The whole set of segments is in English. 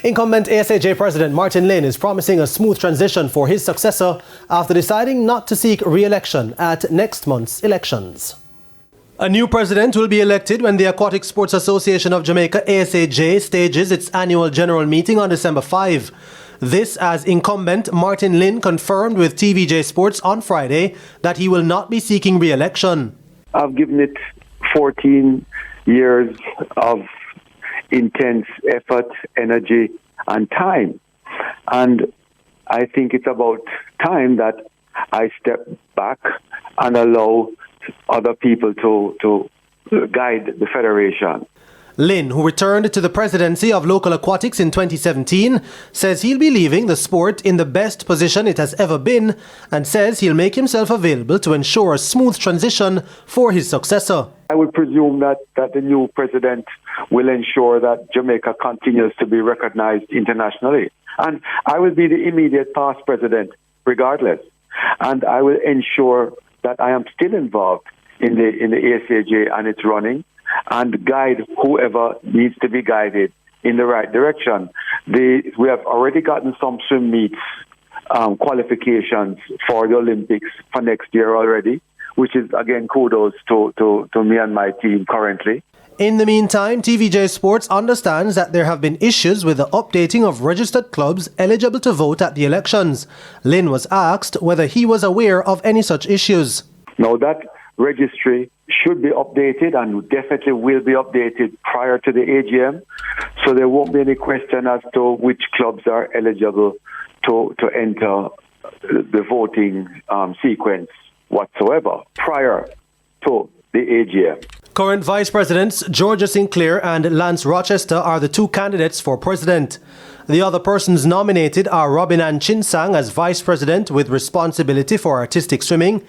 Incumbent ASAJ President Martin Lin is promising a smooth transition for his successor after deciding not to seek re-election at next month's elections. A new president will be elected when the Aquatic Sports Association of Jamaica ASAJ stages its annual general meeting on December 5. This as incumbent Martin Lin confirmed with TVJ Sports on Friday that he will not be seeking re-election. I've given it 14 years of intense effort, energy, and time. And I think it's about time that I step back and allow other people to guide the Federation. Lin, who returned to the presidency of local aquatics in 2017, says he'll be leaving the sport in the best position it has ever been and says he'll make himself available to ensure a smooth transition for his successor. I would presume that the new president will ensure that Jamaica continues to be recognized internationally. And I will be the immediate past president regardless. And I will ensure that I am still involved in the ASAJ and its running, and guide whoever needs to be guided in the right direction. We have already gotten some swim meets qualifications for the Olympics for next year already, which is, again, kudos to me and my team currently. In the meantime, TVJ Sports understands that there have been issues with the updating of registered clubs eligible to vote at the elections. Lin was asked whether he was aware of any such issues. Now, that registry should be updated and definitely will be updated prior to the AGM. So there won't be any question as to which clubs are eligible to enter the voting sequence whatsoever prior to the AGM. Current Vice Presidents Georgia Sinclair and Lance Rochester are the two candidates for president. The other persons nominated are Robin Ann Chinsang as Vice President with responsibility for artistic swimming,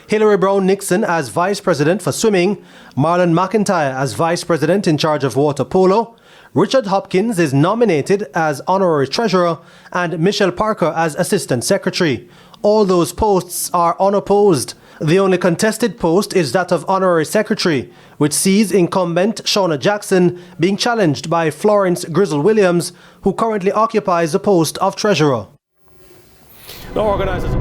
Hillary Brown Nixon as Vice President for swimming, Marlon McIntyre as Vice President in charge of water polo, Richard Hopkins is nominated as Honorary Treasurer, and Michelle Parker as Assistant Secretary. All those posts are unopposed. The only contested post is that of Honorary Secretary, which sees incumbent Shauna Jackson being challenged by Florence Grizzle Williams, who currently occupies the post of Treasurer. The organizers